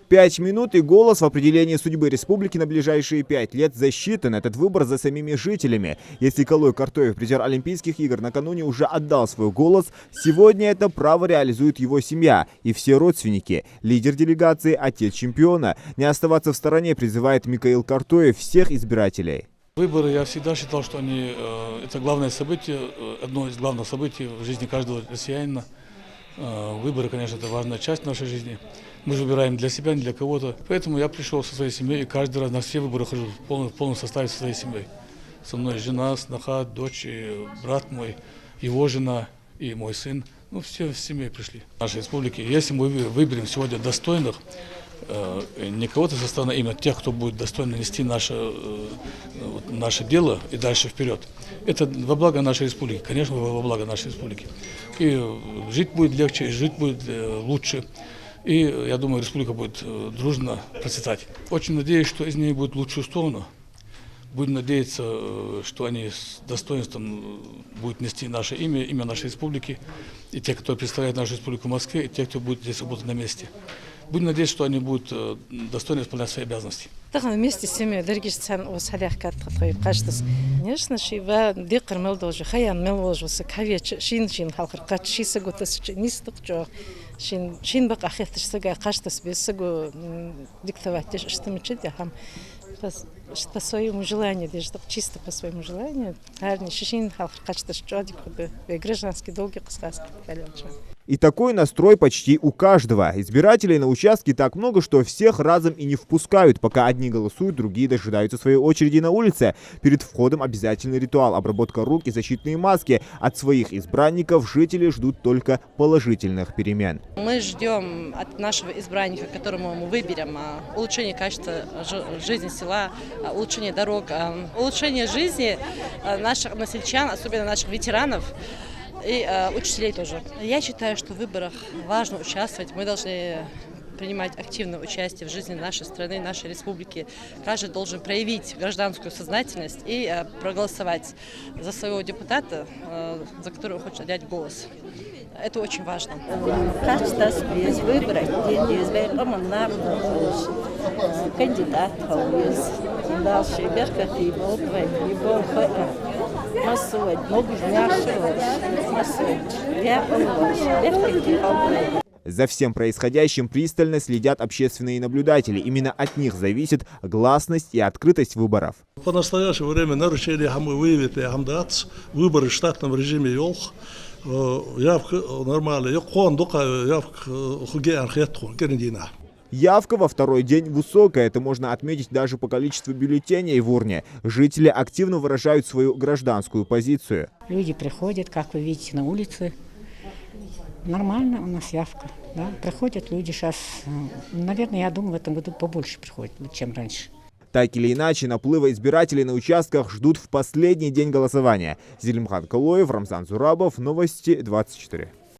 Пять минут и голос в определении судьбы республики на ближайшие 5 лет засчитан. Этот выбор за самими жителями. Если Калой Картоев, призер Олимпийских игр, накануне уже отдал свой голос, сегодня это право реализует его семья и все родственники. Лидер делегации, отец чемпиона. Не оставаться в стороне призывает Микаил Картоев всех избирателей. Выборы, я всегда считал, что они это главное событие, одно из главных событий в жизни каждого россиянина. Выборы, конечно, это важная часть нашей жизни. Мы же выбираем для себя, не для кого-то. Поэтому я пришел со своей семьей и каждый раз на все выборы хожу в полном составе со своей семьей. Со мной жена, сноха, дочь, и брат мой, его жена и мой сын. Ну, все с семьей пришли. В нашей республике, если мы выберем сегодня достойных, не кого-то со стороны, именно тех, кто будет достойно нести наше дело и дальше вперед. Это во благо нашей республики, конечно, во благо нашей республики. И жить будет легче, и жить будет лучше. И я думаю, республика будет дружно процветать. Очень надеюсь, что из нее будет в лучшую сторону. Будем надеяться, что они с достоинством будут нести наше имя нашей республики. И те, кто представляет нашу республику в Москве, и те, кто будет здесь работать на месте. Будем надеяться, что они будут достойно исполнять свои обязанности. Вместе с семьей, дорогие конечно, шива дикр мелдожи, хаян мелдожи, кавич, шин халкар, шиса гутас, нистокчо, шин бак ахетш сага, каштас бесагу диктовать, что мы читаем, по своему желанию, даже чисто по своему желанию, харни шин халкар, каштас чодик, гражданский долгий каскас. И такой настрой почти у каждого. Избирателей на участке так много, что всех разом и не впускают. Пока одни голосуют, другие дожидаются своей очереди на улице. Перед входом обязательный ритуал – обработка рук и защитные маски. От своих избранников жители ждут только положительных перемен. Мы ждем от нашего избранника, которому мы выберем, улучшение качества жизни села, улучшение дорог, улучшение жизни наших насельчан, особенно наших ветеранов. И учителей тоже. Я считаю, что в выборах важно участвовать. Мы должны принимать активное участие в жизни нашей страны, нашей республики. Каждый должен проявить гражданскую сознательность и проголосовать за своего депутата, за которого хочет отдать голос. Это очень важно. За всем происходящим пристально следят общественные наблюдатели. Именно от них зависит гласность и открытость выборов. В настоящее время нарушение выборы в штатном режиме ёлх. Явка во второй день высокая. Это можно отметить даже по количеству бюллетеней в урне. Жители активно выражают свою гражданскую позицию. Люди приходят, как вы видите, на улице. Нормально у нас явка. Да? Приходят люди сейчас. Наверное, я думаю, в этом году побольше приходят, чем раньше. Так или иначе, наплыва избирателей на участках ждут в последний день голосования. Зелимхан Калоев, Рамзан Зурабов, Новости 24.